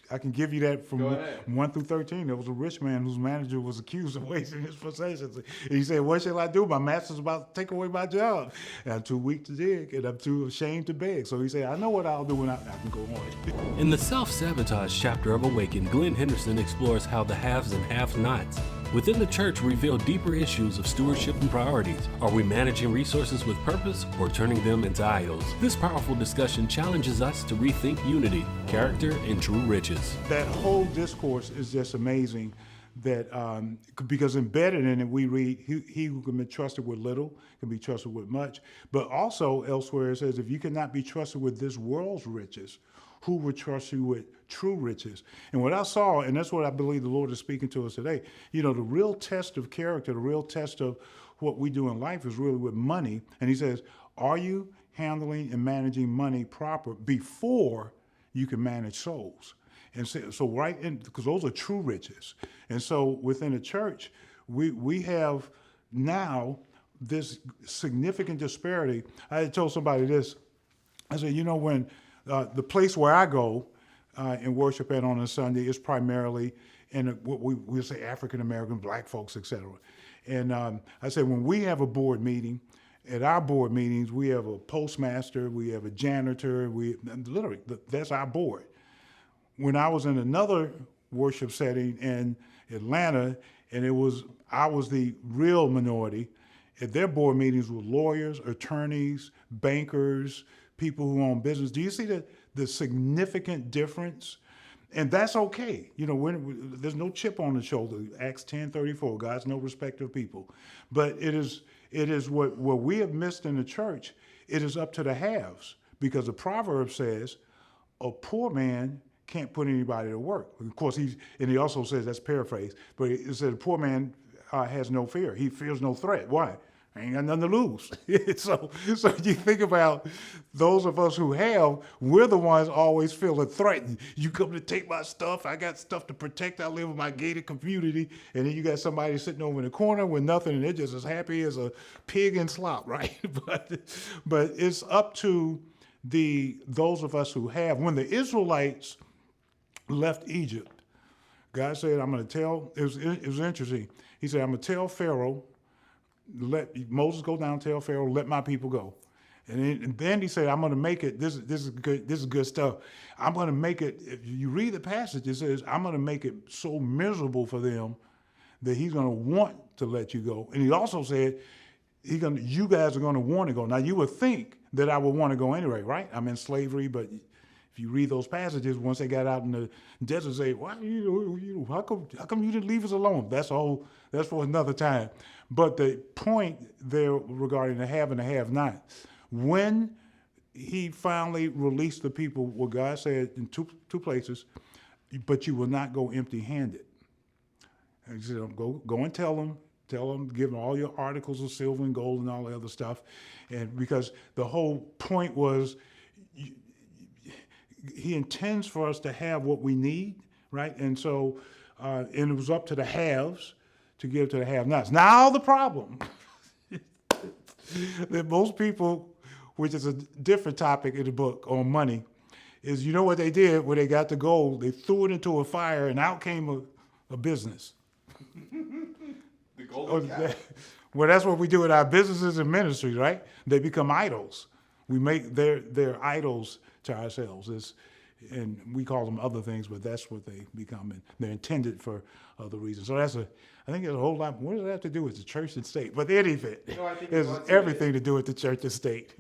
I can give you that from Go ahead. 1 through 13. There was a rich man whose manager was accused of wasting his possessions. And he said, "What shall I do? My master's about to take away my job. And I'm too weak to dig, and I'm too ashamed to beg." So he said, "I know what I'll do when I can go on." In the Self-Sabotage chapter of Awaken, Glenn Henderson explores how the haves and have-nots within the church reveal deeper issues of stewardship and priorities. Are we managing resources with purpose or turning them into idols? This powerful discussion challenges us to rethink unity, character, and true riches. That whole discourse is just amazing. That because embedded in it, we read, he who can be trusted with little can be trusted with much. But also elsewhere it says, if you cannot be trusted with this world's riches, who would trust you with true riches? And what I saw, and that's what I believe the Lord is speaking to us today, the real test of character, the real test of what we do in life is really with money. And he says, are you handling and managing money proper before you can manage souls? And so right in, because those are true riches. And so within the church, we have now this significant disparity. I had told somebody this. I said, when the place where I go and worship at on a Sunday is primarily in what we say African American, black folks, etc. And I said, when we have a board meeting, at our board meetings, we have a postmaster, we have a janitor, literally, that's our board. When I was in another worship setting in Atlanta, and I was the real minority, at their board meetings were lawyers, attorneys, bankers, people who own business. Do you see the significant difference? And that's okay. There's no chip on the shoulder. Acts 10:34, God's no respecter of people. But it is what we have missed in the church, it is up to the haves. Because the proverb says, a poor man can't put anybody to work. Of course, he also says, that's paraphrased, but it says a poor man has no fear. He fears no threat. Why? I ain't got nothing to lose. so you think about those of us who have, we're the ones always feeling threatened. You come to take my stuff. I got stuff to protect. I live in my gated community. And then you got somebody sitting over in the corner with nothing, and they're just as happy as a pig in slop, right? but it's up to those of us who have. When the Israelites left Egypt, God said, I'm going to tell, it was interesting. He said, I'm going to tell Pharaoh, let Moses go down, tell Pharaoh, let my people go. And then he said, I'm going to make it, this is good stuff. I'm going to make it, if you read the passage, it says, I'm going to make it so miserable for them that he's going to want to let you go. And he also said, you guys are going to want to go. Now, you would think that I would want to go anyway, right? I'm in slavery, but if you read those passages, once they got out in the desert, say, "Why how come you didn't leave us alone?" That's for another time. But the point there regarding the have and the have-not, when he finally released the people, what God said in two places, but you will not go empty-handed. And he said, go and tell them, give them all your articles of silver and gold and all the other stuff, and because the whole point was. He intends for us to have what we need, right? And so, and it was up to the haves to give to the have-nots. Now the problem that most people, which is a different topic in the book on money, is what they did when they got the gold? They threw it into a fire, and out came a business. The golden calf. Well, that's what we do with our businesses and ministries, right? They become idols. We make their idols to ourselves. And we call them other things, but that's what they become, and they're intended for other reasons. So I think there's a whole lot. What does that have to do with the church and state? But in any event, No, I think it has everything to do with the church and state.